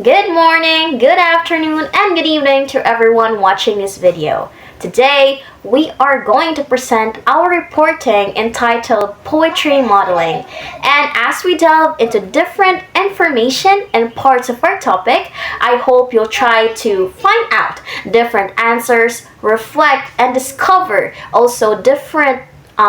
Good morning, good afternoon, and good evening to everyone watching this video. Today, we are going to present our reporting entitled Poetry Modeling. And as we delve into different information and parts of our topic, I hope you'll try to find out different answers, reflect, and discover also different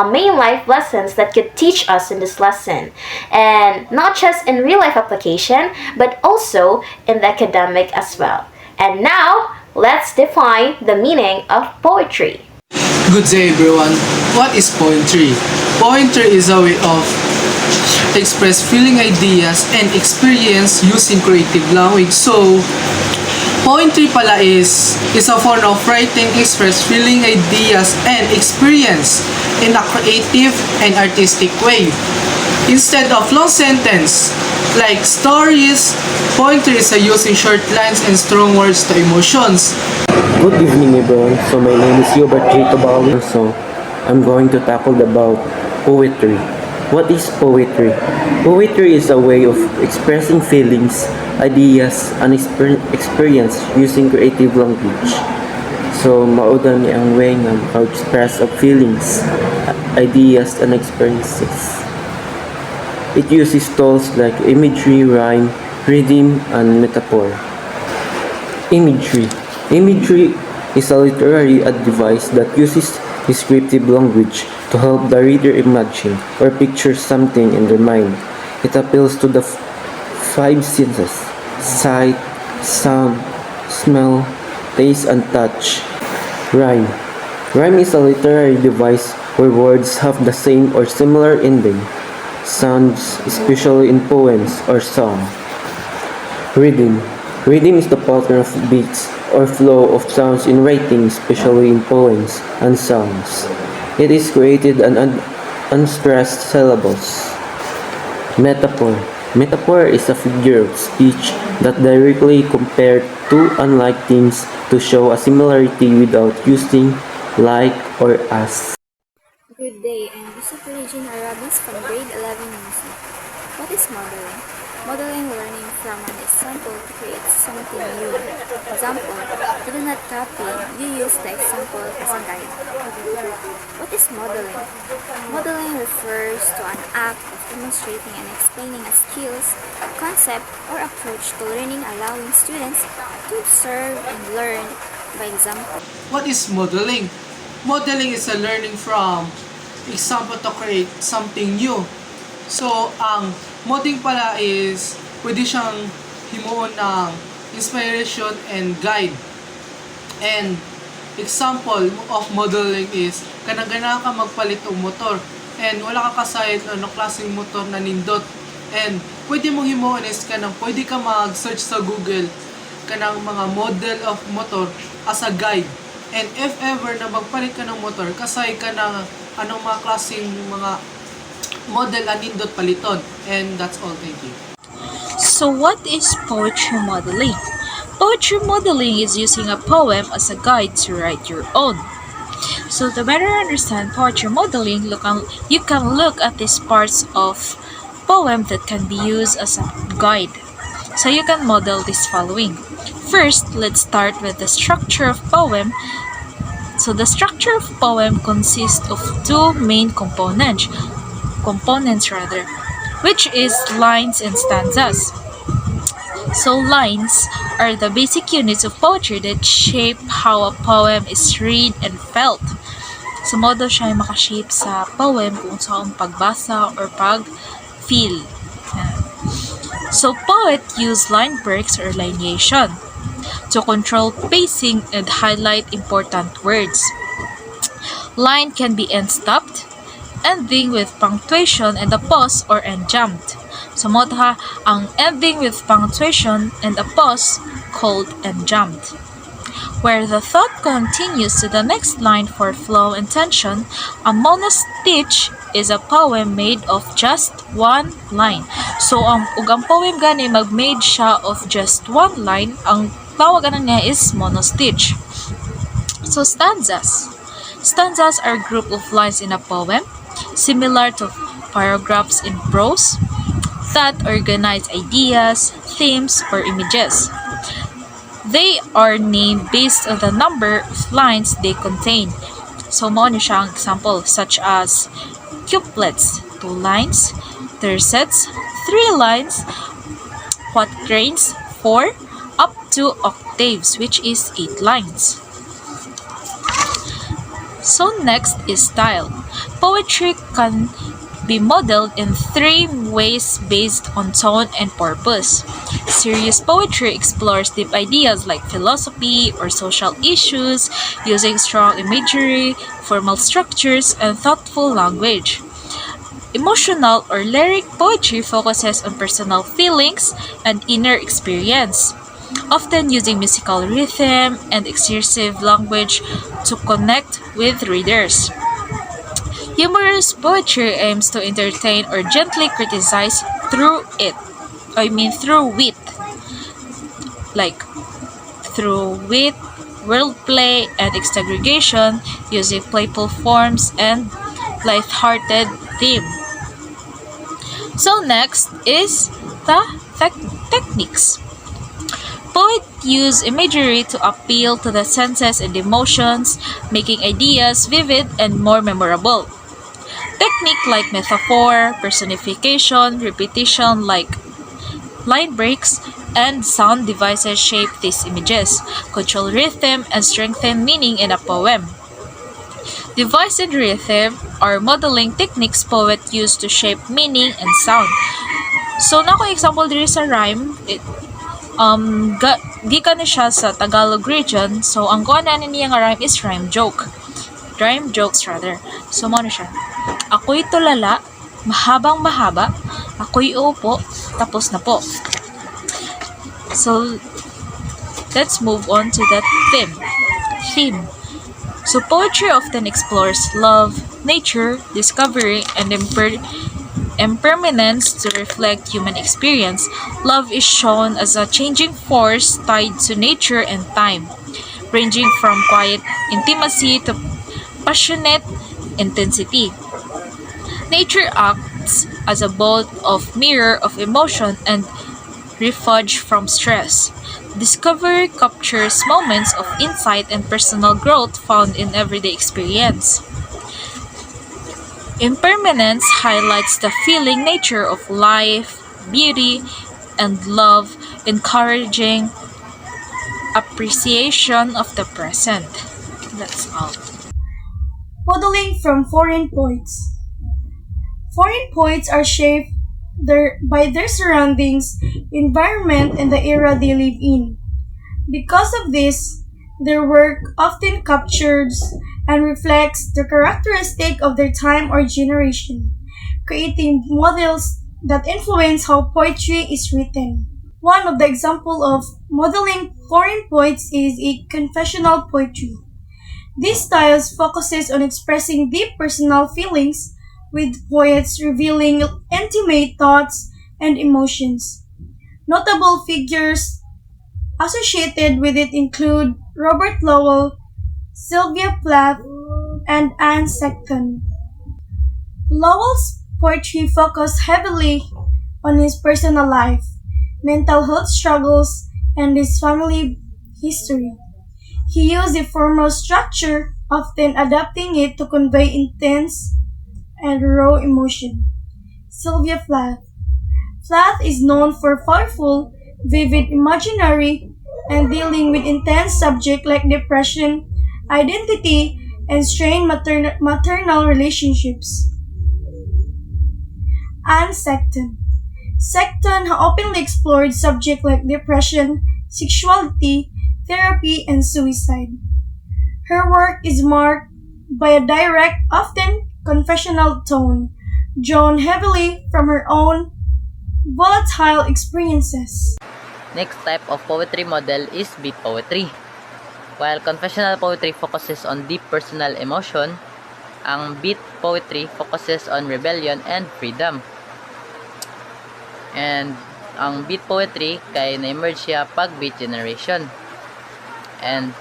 main life lessons that could teach us in this lesson. And not just in real life application, but also in the academic as well. And now, let's define the meaning of poetry. Good day everyone. What is poetry? Poetry is a way of express feeling ideas and experience using creative language. So, poetry pala is a form of writing express feeling ideas and experience in a creative and artistic way. Instead of long sentence like stories, poetry is a using short lines and strong words to emotions. Good evening everyone. So my name is Hubert J. Tobali. So I'm going to tackle about poetry. What is poetry? Poetry is a way of expressing feelings, ideas, and experience using creative language. So mauda ni ang way nga maka-express of feelings, ideas, and experiences. It uses tools like imagery, rhyme, rhythm, and metaphor. Imagery. Imagery is a literary device that uses descriptive language to help the reader imagine or picture something in their mind. It appeals to the five senses: sight, sound, smell, taste, and touch. Rhyme. Rhyme is a literary device where words have the same or similar ending. Sounds, especially in poems or song. Rhythm. Rhythm is the pattern of beats or flow of sounds in writing, especially in poems and songs. It is created and unstressed syllables. Metaphor. Metaphor is a figure of speech that directly compared two unlike things to show a similarity without using like or as. Good day, I'm Yusuf Regina Arabis from grade 11 music. What is modeling? Modeling learning from an example to create something new. Example, you do not copy, you use the example as a guide. What is modeling? Modeling refers to an act of demonstrating and explaining a skills, concept, or approach to learning, allowing students to observe and learn by example. What is modeling? Modeling is a learning from example to create something new. So, ang modeling pala is pwede siyang himuon ng inspiration and guide. And example of modeling is kanang ganahan ka magpalit og motor and wala ka kasayod ano klaseng motor na nindot. And pwede mong himuon is kanang pwede ka mag-search sa Google kanang mga model of motor as a guide. And if ever na magpalit ka ng motor, kasay ka ng anong mga klaseng mga model anindot paliton. And that's all. Thank you. So what is poetry modeling? Poetry modeling is using a poem as a guide to write your own. So to better understand poetry modeling, you can look at these parts of poem that can be used as a guide. So you can model this following. First, let's start with the structure of poem. So the structure of poem consists of two main components, which is lines and stanzas. So lines are the basic units of poetry that shape how a poem is read and felt. So modo siya yung makashape sa poem kung saan pagbasa or pag-feel. So poet use line breaks or lineation to control pacing and highlight important words. Line can be end-stopped, ending with punctuation and a pause or end-jammed. So modo ang ending with punctuation and a pause called end-jammed. Where the thought continues to the next line for flow and tension, a monostitch is a poem made of just one line. So ang poem gani mag-made siya of just one line, ang tawag niya is monostitch. So stanzas. Stanzas are a group of lines in a poem, similar to paragraphs in prose. that organize ideas, themes, or images. They are named based on the number of lines they contain. So, mo na siya ang example such as couplets, 2 lines, tercets, 3 lines, quatrains, 4, up to octaves, which is 8 lines. So next is style. Poetry can be modeled in 3 ways based on tone and purpose. Serious poetry explores deep ideas like philosophy or social issues using strong imagery, formal structures, and thoughtful language. Emotional or lyric poetry focuses on personal feelings and inner experience, often using musical rhythm and expressive language to connect with readers. Humorous poetry aims to entertain or gently criticize through wit, like through wit, wordplay, and exaggeration, using playful forms and light-hearted theme. So next is the techniques. Poets use imagery to appeal to the senses and emotions, making ideas vivid and more memorable. Technique like metaphor, personification, repetition like line breaks, and sound devices shape these images, control rhythm, and strengthen meaning in a poem. Device and rhythm are modeling techniques poets use to shape meaning and sound. So, nako example diri sa rhyme, gikan ni siya sa Tagalog region. So, ang kuha na niya nga rhyme is rhyme joke. Rhyme jokes rather. So, mo na siya. Ako'y tulala, mahabang mahaba, ako'y uupo, tapos na po. So, let's move on to that theme. So, poetry often explores love, nature, discovery, and impermanence to reflect human experience. Love is shown as a changing force tied to nature and time, ranging from quiet intimacy to passionate intensity. Nature acts as a both of mirror of emotion and refuge from stress. Discovery captures moments of insight and personal growth found in everyday experience. Impermanence highlights the feeling nature of life, beauty, and love, encouraging appreciation of the present. That's all. Modeling from foreign poets. Foreign poets are shaped by their surroundings, environment, and the era they live in. Because of this, their work often captures and reflects the characteristic of their time or generation, creating models that influence how poetry is written. One of the examples of modeling foreign poets is a confessional poetry. This style focuses on expressing deep personal feelings, with poets revealing intimate thoughts and emotions. Notable figures associated with it include Robert Lowell, Sylvia Plath, and Anne Sexton. Lowell's poetry focused heavily on his personal life, mental health struggles, and his family history. He used a formal structure, often adapting it to convey intense and raw emotion. Sylvia Plath. Plath is known for powerful, vivid imaginary, and dealing with intense subjects like depression, identity, and strained maternal relationships. Anne Sexton. Sexton openly explored subjects like depression, sexuality, therapy, and suicide. Her work is marked by a direct, often confessional tone, drawn heavily from her own volatile experiences. Next type of poetry model is beat poetry. While confessional poetry focuses on deep personal emotion, ang beat poetry focuses on rebellion and freedom. And ang beat poetry kay na-emerge siya pag Beat Generation. And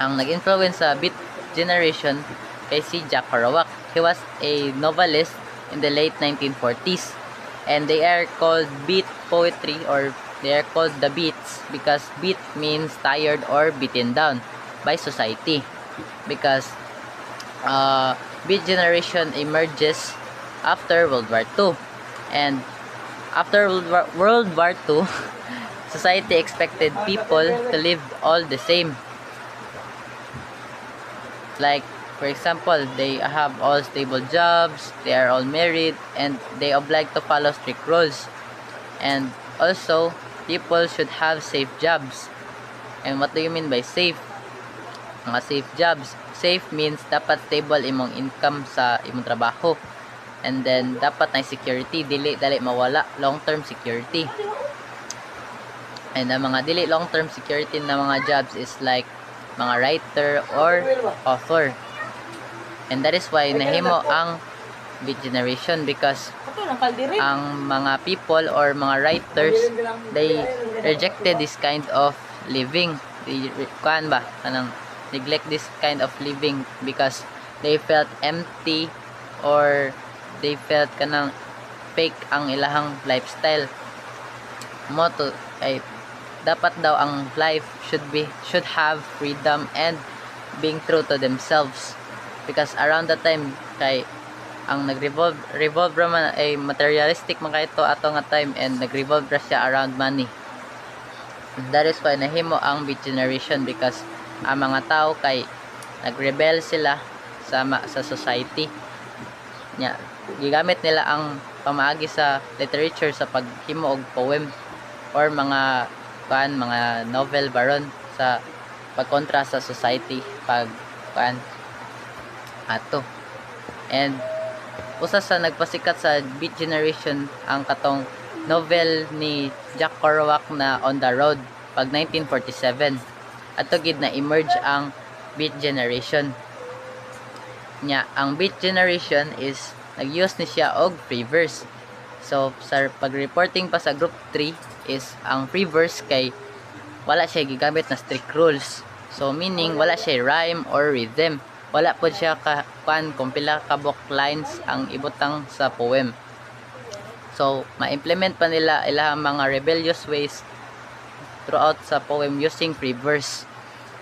ang nag-influence sa Beat Generation kay si Jack Kerouac. He was a novelist in the late 1940s. And they are called beat poetry, or they are called the beats because beat means tired or beaten down by society. Because beat generation emerges after World War II. And after World War II, society expected people to live all the same. Like, for example, they have all stable jobs, they are all married, and they obliged to follow strict rules. And also, people should have safe jobs. And what do you mean by safe? Mga safe jobs. Safe means dapat stable imong income sa imong trabaho. And then, dapat na security. Dili mawala. Long-term security. And ang mga dili long-term security na mga jobs is like mga writer or author. And that is why nahimo ang beat generation because ang mga people or mga writers, they rejected this kind of living. They neglect this kind of living because they felt empty or they felt kanang fake ang ilahang lifestyle. Motto ay dapat daw ang life should have freedom and being true to themselves. Because around that time kay ang revolve raman ay materialistic man kay ito ato nga time, and nagrevolve ra siya around money. That is why nahimo ang beat generation because ang mga tao kay nagrebel sila sa society nya. Gigamit nila ang pamaagi sa literature sa paghimo og poem or mga novel baron sa pagkontra sa society ato. And usa sa nagpasikat sa beat generation ang katong novel ni Jack Kerouac na On the Road pag 1947. Ato gid na emerge ang beat generation nya. Ang beat generation is nag-use ni siya og free verse. So sa pag-reporting pa sa group 3 is ang free verse kay wala siya gigamit na strict rules. So meaning wala siya rhyme or rhythm. Wala po siya kung pila ka book lines ang ibutang sa poem. So ma-implement pa nila ilahang mga rebellious ways throughout sa poem using free verse.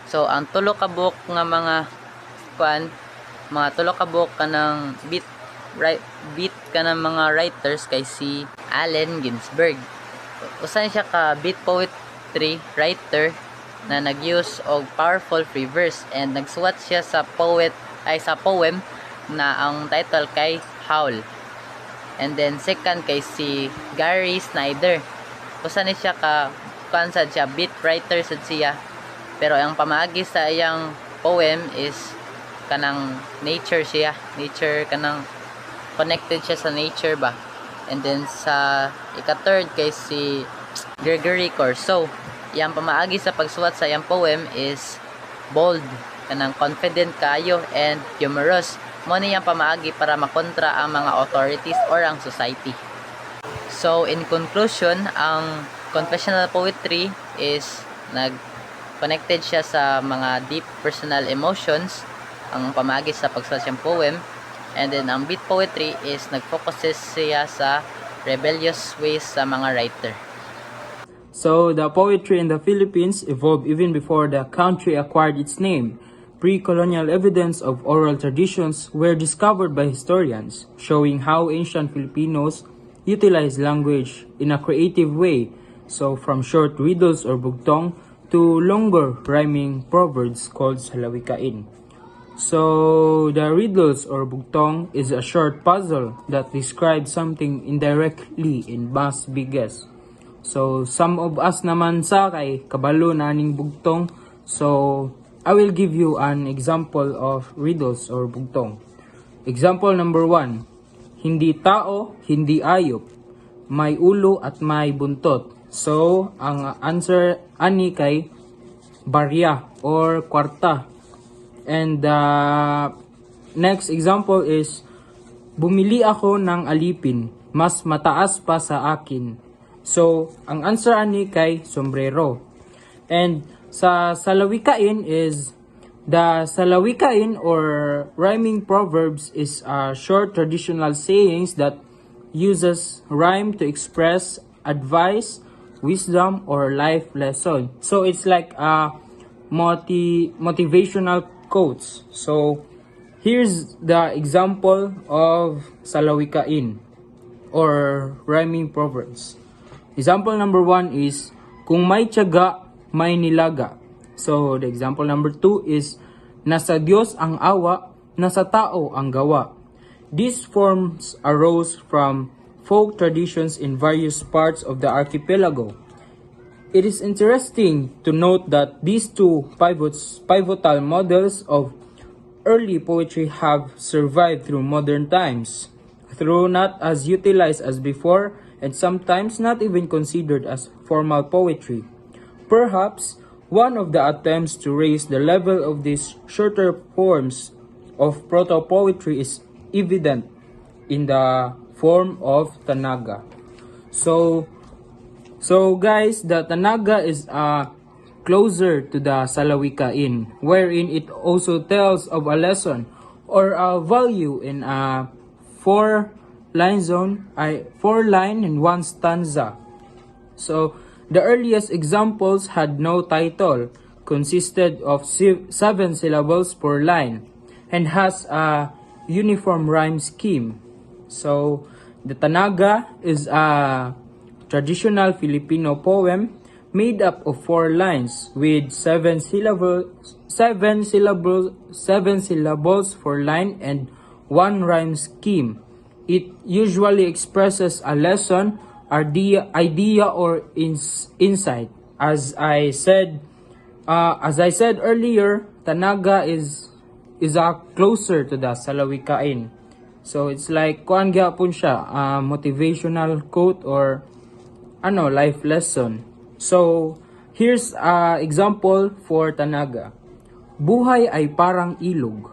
So ang tulo ka book nga mga tulo ka book kanang beat kanang mga writers kay si Allen Ginsberg. Usan siya ka beat poetry writer na nag-use og powerful free verse, and nagsuwat siya sa poem na ang title kay Howl. And then second kay si Gary Snyder. Usa ni siya ka sad siya beat writer sad siya, pero ang pamaagi sa iyang poem is kanang nature kanang connected siya sa nature ba. And then sa ika-third kay si Gregory Corso. Iyang pamaagi sa pagsuwat sa iyang poem is bold, kanang confident kayo, and humorous. Mo ni iyang pamaagi para makontra ang mga authorities or ang society. So in conclusion, ang confessional poetry is connected siya sa mga deep personal emotions, ang pamaagi sa pagsuwat siyang poem. And then ang beat poetry is nag-focuses siya sa rebellious ways sa mga writer. So, the poetry in the Philippines evolved even before the country acquired its name. Pre-colonial evidence of oral traditions were discovered by historians, showing how ancient Filipinos utilized language in a creative way. So, from short riddles or bugtong to longer rhyming proverbs called salawikain. So, the riddles or bugtong is a short puzzle that describes something indirectly in mass biggest. So, some of us naman sa kay kabalo na ning bugtong. So, I will give you an example of riddles or bugtong. Example number 1. Hindi tao, hindi ayop. May ulo at may buntot. So, ang answer ani kay barya or kwarta. And the next example is, bumili ako ng alipin, mas mataas pa sa akin. So, ang answer ani kay sombrero. And sa salawikain is, the salawikain or rhyming proverbs is a short traditional sayings that uses rhyme to express advice, wisdom, or life lesson. So it's like a motivational quotes. So here's the example of salawikain or rhyming proverbs. Example number 1 is kung may tiyaga, may nilaga. So the example number 2 is nasa Diyos ang awa, nasa tao ang gawa. These forms arose from folk traditions in various parts of the archipelago. It is interesting to note that these two pivotal models of early poetry have survived through modern times, though not as utilized as before and sometimes not even considered as formal poetry. Perhaps one of the attempts to raise the level of these shorter forms of proto-poetry is evident in the form of Tanaga. So guys, the Tanaga is closer to the Salawikain, wherein it also tells of a lesson or a value in a 4-line and 1 stanza. So the earliest examples had no title, consisted of 7 syllables per line, and has a uniform rhyme scheme. So the Tanaga is a traditional Filipino poem made up of 4 lines with 7 syllables per line and 1 rhyme scheme. It usually expresses a lesson, idea or insight. As I said earlier, Tanaga is closer to the Salawikain. So it's like kuan gyapon siya, motivational quote or life lesson. So here's example for Tanaga. Buhay ay parang ilog,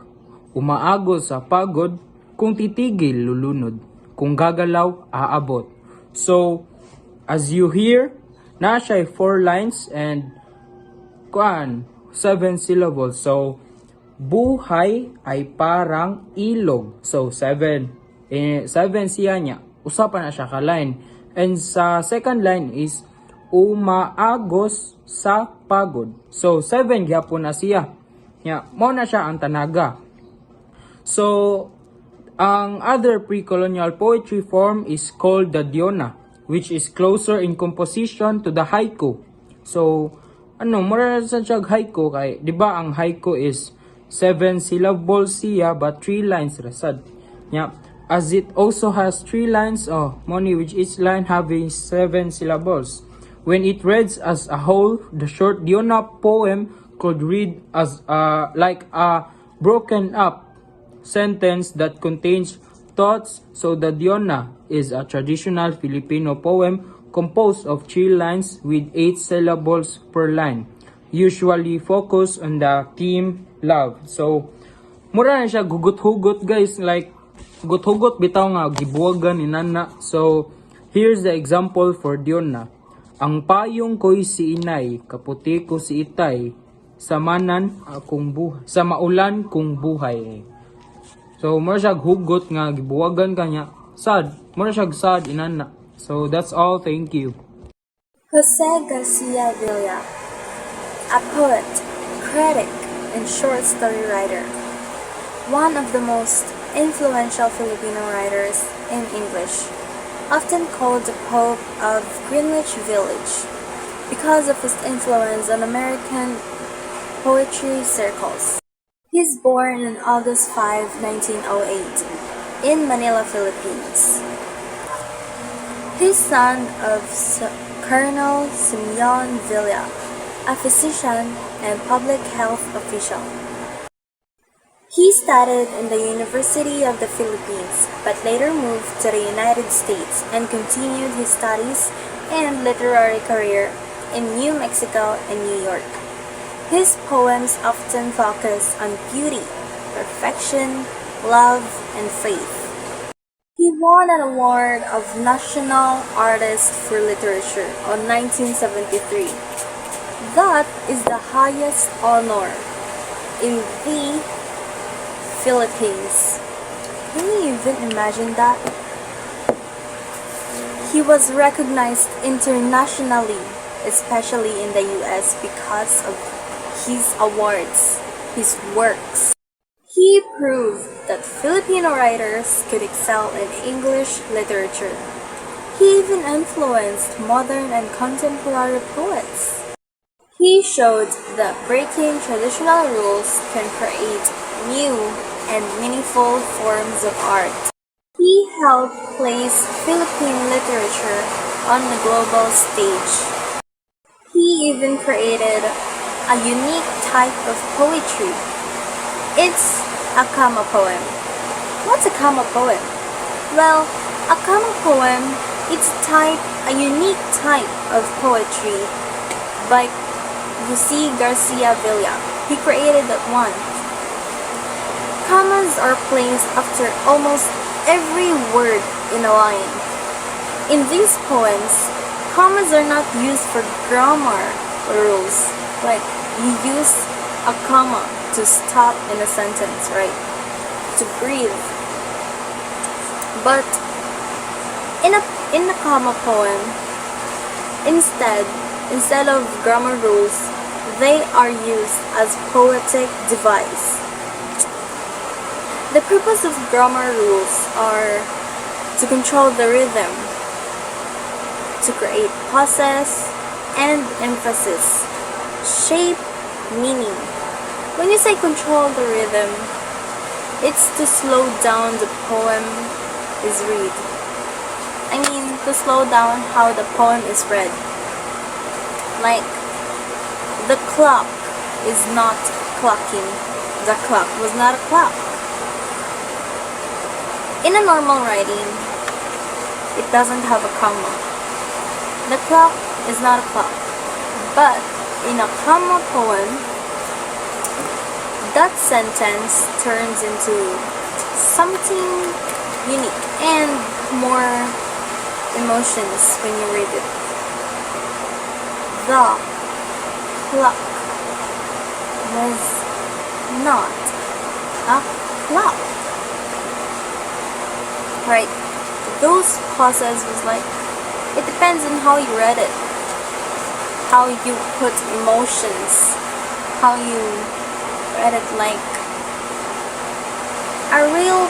umaagos sa pagod, kung titigil lulunod, kung gagalaw aabot. So as you hear, na siya 4 lines and 7 syllables. So buhay ay parang ilog. So 7 siya niya. Usapan na siya ka line. And sa second line is umaagos sa pagod. So 7 gyapon na siya. Mo na siya ang Tanaga. So ang other pre-colonial poetry form is called the Diona, which is closer in composition to the haiku. So mura sa siya haiku kay di ba ang haiku is 7 syllables siya but 3 lines rasad. As it also has 3 lines which each line having 7 syllables. When it reads as a whole, the short Diona poem could read as like a broken up sentence that contains thoughts. So the Diona is a traditional Filipino poem composed of 3 lines with 8 syllables per line, usually focused on the theme love. So mura na siya gugot-hugot guys, like hugot-hugot bitaw nga gibuwagan ni nana. So here's the example for Diona. Ang payong ko'y si inay, kaputi ko si itay, sa maulan kong buhay. So mura siya hugot nga gibuwagan kanya. Sad, mura siya sad inana. So that's all, thank you. Jose Garcia Villa, a poet, critic, and short story writer. One of the most influential Filipino writers in English, often called the Pope of Greenwich Village because of his influence on American poetry circles. He is born on August 5, 1908 in Manila, Philippines. He's son of Colonel Simeon Villa, a physician and public health official. He studied in the University of the Philippines, but later moved to the United States and continued his studies and literary career in New Mexico and New York. His poems often focus on beauty, perfection, love, and faith. He won an award of National Artist for Literature on 1973. That is the highest honor in the Philippines. Can you even imagine that? He was recognized internationally, especially in the US, because of his awards, his works. He proved that Filipino writers could excel in English literature. He even influenced modern and contemporary poets. He showed that breaking traditional rules can create new and meaningful forms of art. He helped place Philippine literature on the global stage. He even created a unique type of poetry. It's a comma poem. What's a comma poem? Well, a comma poem is a unique type of poetry by Jose Garcia Villa. He created that one. Commas are placed after almost every word in a line. In these poems, commas are not used for grammar rules. Like, you use a comma to stop in a sentence, right? To breathe. But in a comma poem, instead of grammar rules, they are used as poetic device. The purpose of grammar rules are to control the rhythm, to create pauses and emphasis, shape meaning. When you say control the rhythm, it's to slow down the poem is read. I mean, to slow down how the poem is read. Like, the clock is not clocking. The clock was not a clock. In a normal writing, it doesn't have a comma. The clock is not a clock. But in a comma poem, that sentence turns into something unique and more emotions when you read it. The clock was not a clock. Right? Those pauses was like, it depends on how you read it, how you put emotions, how you read it like a real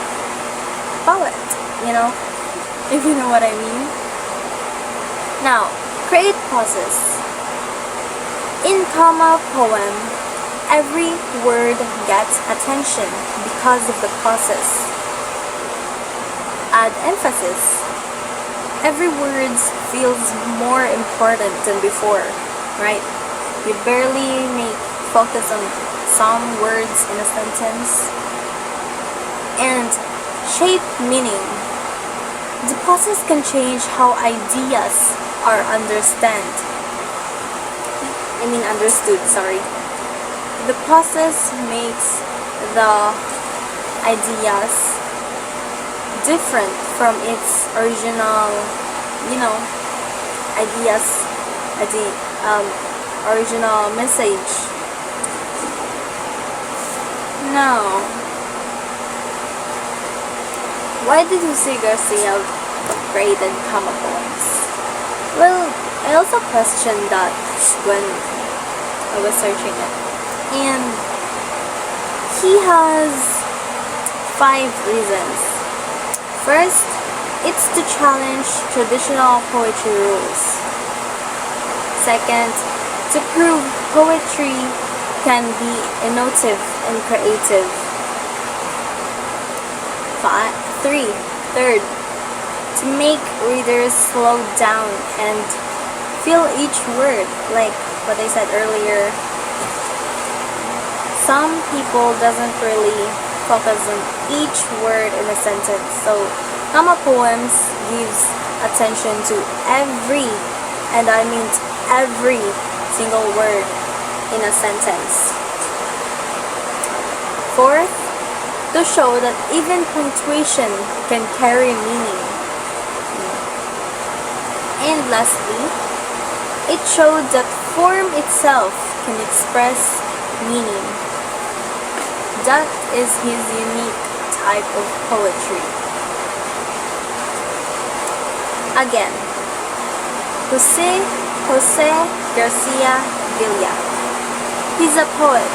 poet, if you know what I mean. Now, create pauses. In comma poem, every word gets attention because of the pauses. Add emphasis. Every word feels more important than before, right? You barely focus on some words in a sentence. And shape meaning. The pauses can change how ideas are understood. The pauses makes the ideas different from its original, original message. Now, why did Jose Garcia created comma poems? Well, I also questioned that when I was searching it. And he has 5 reasons. First, it's to challenge traditional poetry rules. Second, to prove poetry can be emotive and creative. Third, to make readers slow down and feel each word, like what I said earlier. Some people doesn't really focus on each word in a sentence, so comma poems gives attention to every, and I mean every single word in a sentence. Fourth, to show that even punctuation can carry meaning. And lastly, it showed that form itself can express meaning. That is his unique type of poetry. Again, Jose Garcia Villa. He's a poet,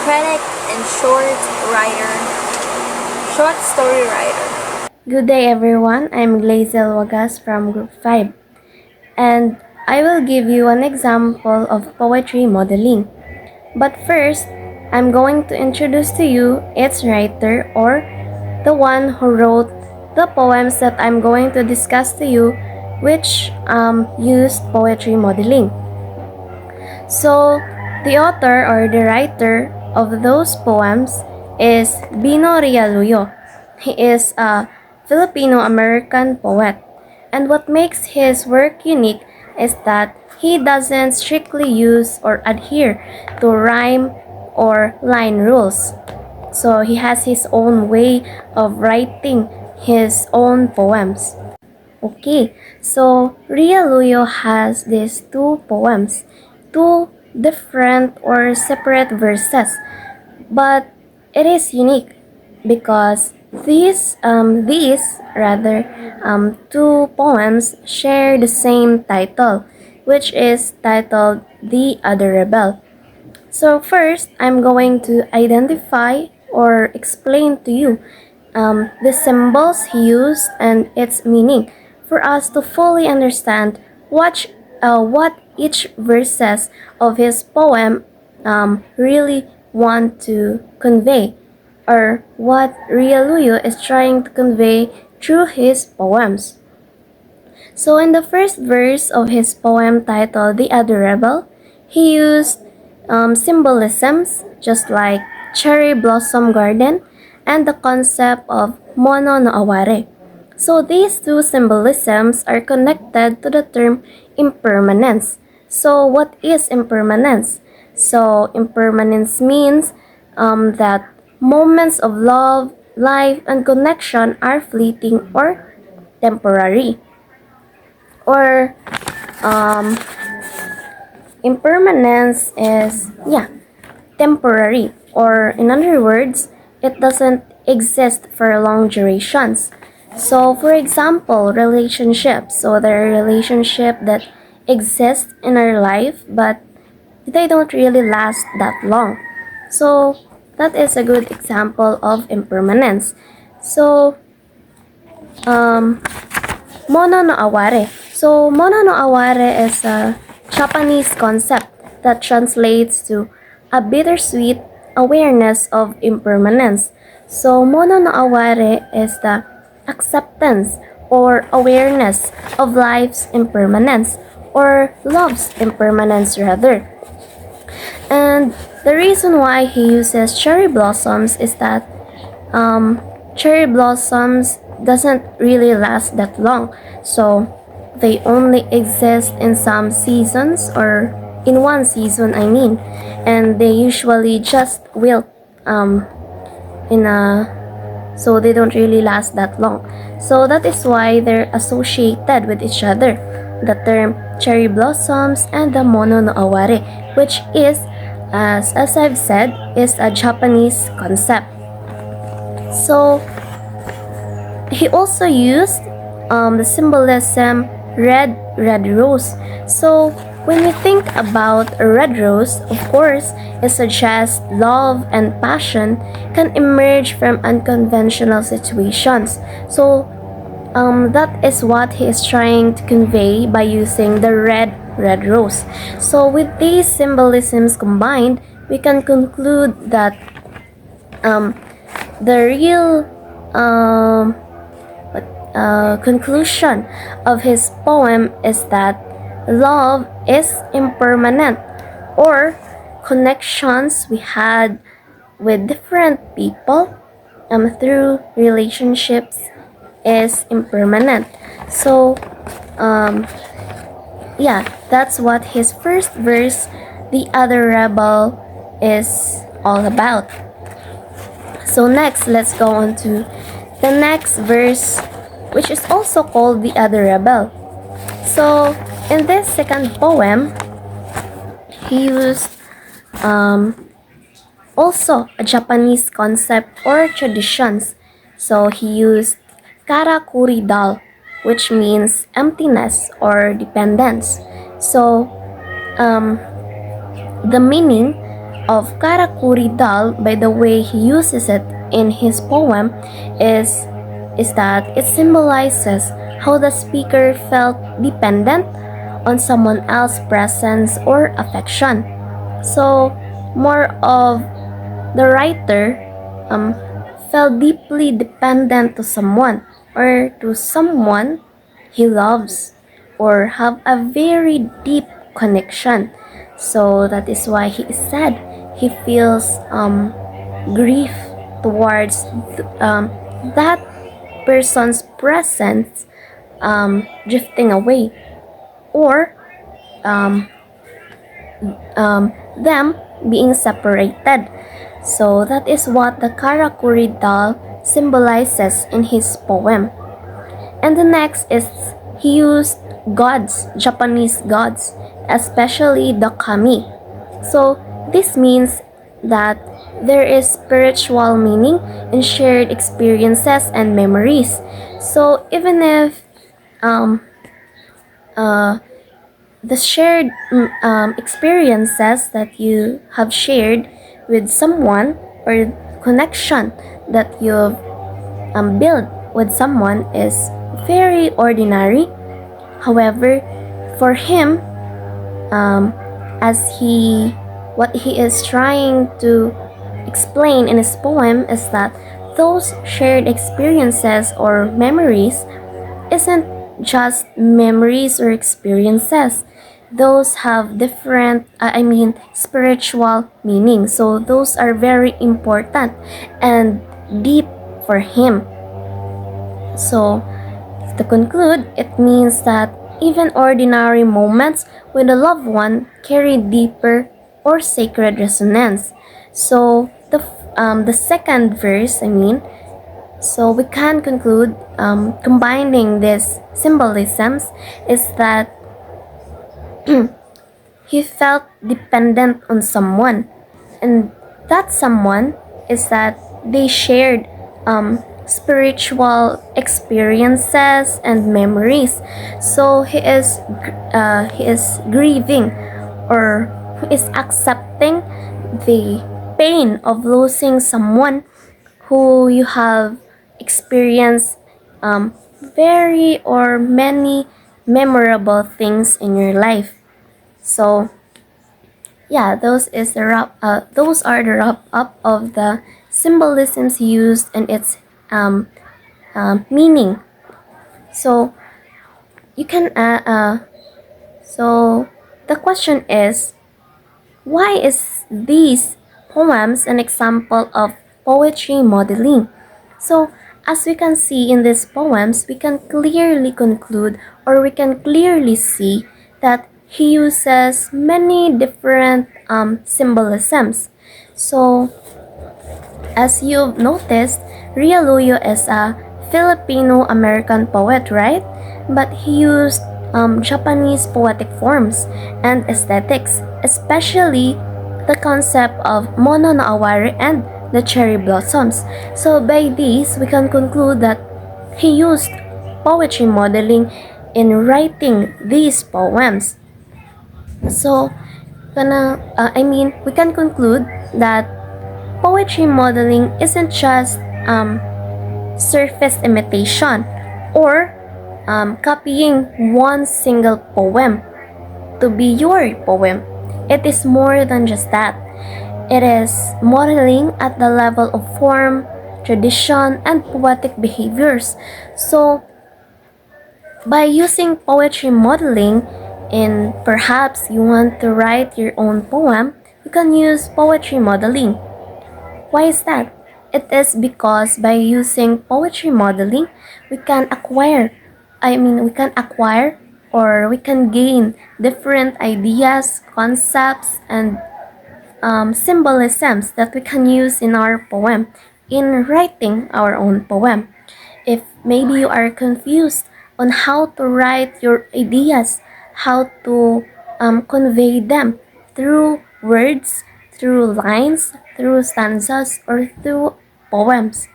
critic, and short story writer. Good day everyone, I'm Glazel Wagas from Group 5 and I will give you an example of poetry modeling. But first, I'm going to introduce to you its writer or the one who wrote the poems that I'm going to discuss to you which used poetry modeling. So, the author or the writer of those poems is Bino Realuyo. He is a Filipino-American poet. And what makes his work unique is that he doesn't strictly use or adhere to rhyme or line rules. So he has his own way of writing his own poems. Okay, so Realuyo has these two poems, two different or separate verses, but it is unique because these two poems share the same title, which is titled The Other Rebel. So first, I'm going to identify or explain to you the symbols he used and its meaning for us to fully understand what each verses of his poem really want to convey, or what Realuyo is trying to convey through his poems. So in the first verse of his poem titled The Other Rebel, he used symbolisms just like cherry blossom garden and the concept of mono no aware. So these two symbolisms are connected to the term impermanence. So what is impermanence? So impermanence means that moments of love, life, and connection are fleeting or temporary. Or impermanence is temporary, or in other words, it doesn't exist for long durations. So for example, relationships. So there are relationships that exist in our life but they don't really last that long. So that is a good example of impermanence. So mono no aware. So mono no aware is a Japanese concept that translates to a bittersweet awareness of impermanence. So mono no aware is the acceptance or awareness of life's impermanence, or love's impermanence rather. And the reason why he uses cherry blossoms is that cherry blossoms doesn't really last that long. So they only exist in some seasons, or in one season I mean, and they usually just wilt so they don't really last that long. So that is why they're associated with each other, the term cherry blossoms and the mono no aware, which is, as I've said, is a Japanese concept. So he also used the symbolism red rose. So when we think about a red rose, of course, it suggests love and passion can emerge from unconventional situations. So that is what he is trying to convey by using the red rose. So with these symbolisms combined, we can conclude that the real conclusion of his poem is that love is impermanent, or connections we had with different people through relationships is impermanent. So that's what his first verse, The Other Rebel, is all about. So next, let's go on to the next verse, which is also called The Other Rebel. So in this second poem, he used also a Japanese concept or traditions. So he used karakuri doll which means emptiness or dependence. So, the meaning of Karakuri Dal, by the way he uses it in his poem, is that it symbolizes how the speaker felt dependent on someone else's presence or affection. So, more of the writer felt deeply dependent to someone or to someone he loves or have a very deep connection. So that is why he is sad. He feels grief towards that person's presence drifting away, or them being separated. So that is what the Karakuri doll symbolizes in his poem. And the next is he used gods, Japanese gods, especially the kami. So this means that there is spiritual meaning in shared experiences and memories. So even if the shared experiences that you have shared with someone, or connection that you've built with someone, is very ordinary. However, for him, what he is trying to explain in his poem is that those shared experiences or memories isn't just memories or experiences. Those have different, spiritual meaning. So those are very important and deep for him. So to conclude, it means that even ordinary moments with a loved one carry deeper or sacred resonance. So the second verse, so we can conclude, combining these symbolisms, is that he felt dependent on someone, and that someone is that they shared spiritual experiences and memories. So he is grieving, or he is accepting the pain of losing someone who you have experienced very or many memorable things in your life. So yeah, those are the wrap up of the symbolisms used and its meaning. So you can so the question is, why is these poems an example of poetry modeling? So as we can see in these poems, we can clearly conclude, or we can clearly see, that he uses many different symbolisms. So as you've noticed, Rialuyo is a Filipino-American poet, right? But he used Japanese poetic forms and aesthetics, especially the concept of Mono no Aware and the cherry blossoms. So by this, we can conclude that he used poetry modeling in writing these poems. So, we can conclude that poetry modeling isn't just surface imitation, or copying one single poem to be your poem. It is more than just that. It is modeling at the level of form, tradition, and poetic behaviors. So, by using poetry modeling, and perhaps you want to write your own poem, you can use poetry modeling. Why is that? It is because by using poetry modeling, we can acquire, or we can gain different ideas, concepts, and symbolisms that we can use in our poem in writing our own poem. If maybe you are confused on how to write your ideas, how to convey them through words, through lines, through stanzas, or through poems,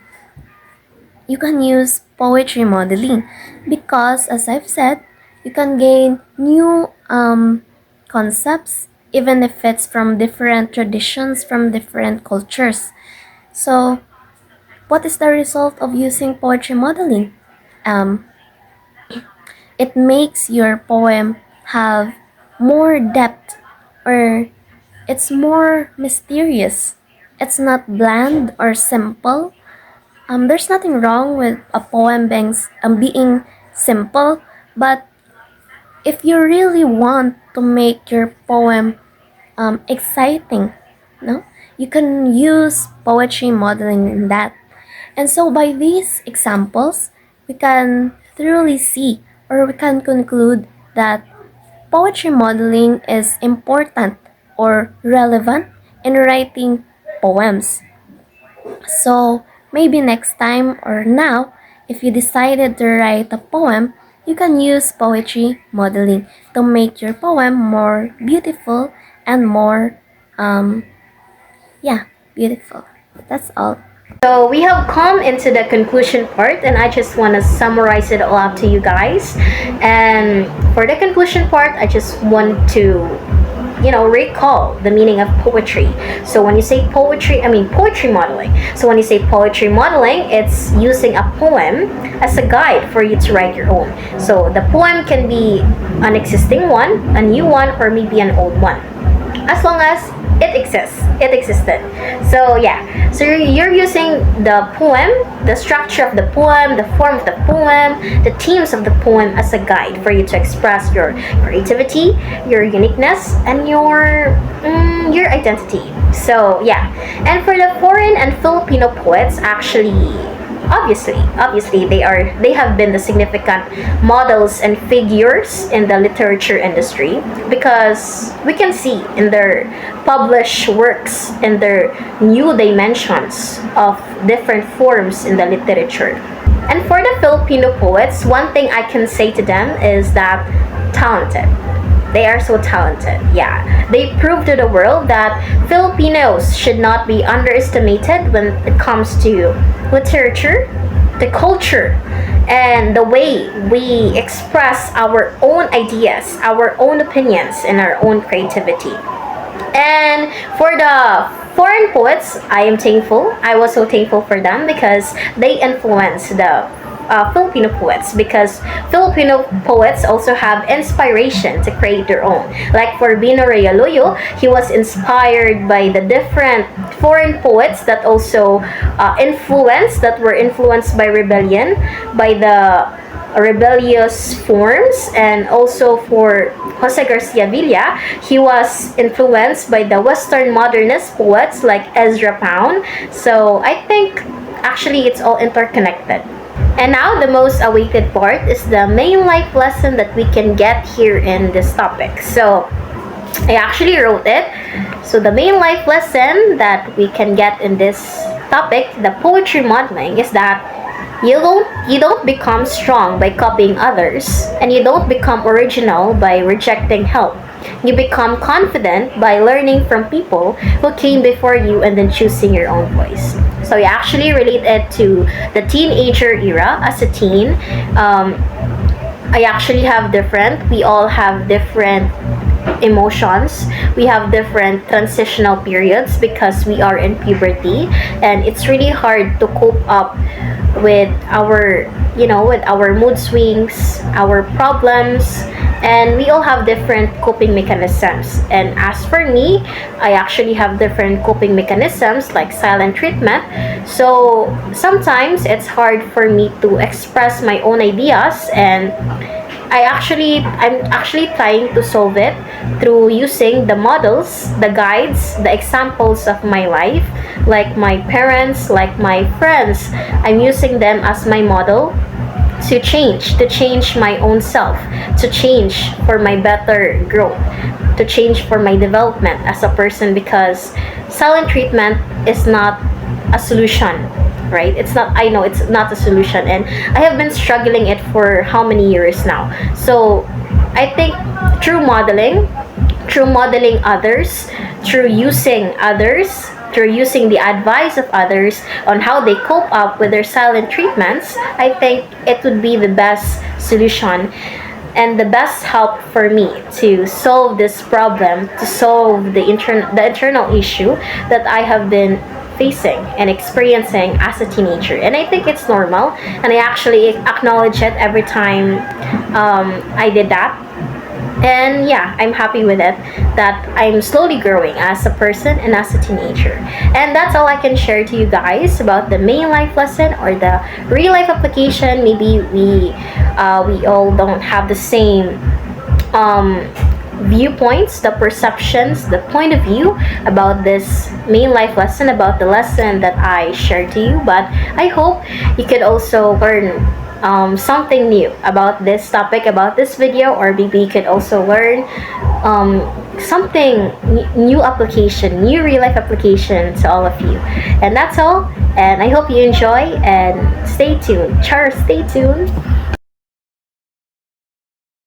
you can use poetry modeling because, as I've said, you can gain new concepts even if it's from different traditions, from different cultures. So, what is the result of using poetry modeling? Um, it makes your poem have more depth, or it's more mysterious. It's not bland or simple. There's nothing wrong with a poem being simple, but if you really want to make your poem exciting, no, you can use poetry modeling in that. And so by these examples, we can thoroughly see, or we can conclude that poetry modeling is important or relevant in writing poems. So maybe next time or now, if you decided to write a poem, you can use poetry modeling to make your poem more beautiful and more, beautiful. That's all. So we have come into the conclusion part, and I just want to summarize it all up to you guys. And for the conclusion part, I just want to recall the meaning of poetry. So when you say poetry, I mean poetry modeling. So when you say poetry modeling, it's using a poem as a guide for you to write your own. So the poem can be an existing one, a new one, or maybe an old one, as long as it existed. So yeah, so you're using the poem, the structure of the poem, the form of the poem, the themes of the poem as a guide for you to express your creativity, your uniqueness, and your identity. So yeah, and for the foreign and Filipino poets, actually, obviously they have been the significant models and figures in the literature industry, because we can see in their published works in their new dimensions of different forms in the literature. And for the Filipino poets, one thing I can say to them is that talented. They are so talented. Yeah. They prove to the world that Filipinos should not be underestimated when it comes to literature, the culture, and the way we express our own ideas, our own opinions, and our own creativity. And for the foreign poets, I am thankful. I was so thankful for them because they influence the Filipino poets, because Filipino poets also have inspiration to create their own. Like for Bino Realuyo, he was inspired by the different foreign poets that also were influenced by rebellion, by the rebellious forms. And also for Jose Garcia Villa, he was influenced by the Western modernist poets like Ezra Pound. So I think actually it's all interconnected. And now the most awaited part is the main life lesson that we can get here in this topic. So I actually wrote it. So the main life lesson that we can get in this topic, the poetry modeling, is that you don't become strong by copying others, and you don't become original by rejecting help. You become confident by learning from people who came before you and then choosing your own voice. So I actually relate it to the teenager era. As a teen, we all have different emotions. We have different transitional periods because we are in puberty, and it's really hard to cope up with our mood swings, our problems, and we all have different coping mechanisms. And as for me, I actually have different coping mechanisms like silent treatment. So sometimes it's hard for me to express my own ideas, and I'm actually trying to solve it through using the models, the guides, the examples of my life, like my parents, like my friends. I'm using them as my model to change my own self, to change for my better growth, to change for my development as a person, because silent treatment is not a solution, right? I know it's not a solution, and I have been struggling it for how many years now. So I think through modeling others, through using others, through using the advice of others on how they cope up with their silent treatments, I think it would be the best solution and the best help for me to solve this problem, to solve the internal issue that I have been facing and experiencing as a teenager. And I think it's normal, and I actually acknowledge it every time I did that. And yeah, I'm happy with it that I'm slowly growing as a person and as a teenager. And that's all I can share to you guys about the main life lesson or the real life application. Maybe we all don't have the same viewpoints, the perceptions, the point of view about this main life lesson, about the lesson that I shared to you. But I hope you could also learn something new about this topic, about this video, or maybe you could also learn something new application, new real life application to all of you. And that's all. And I hope you enjoy and stay tuned. Char, stay tuned.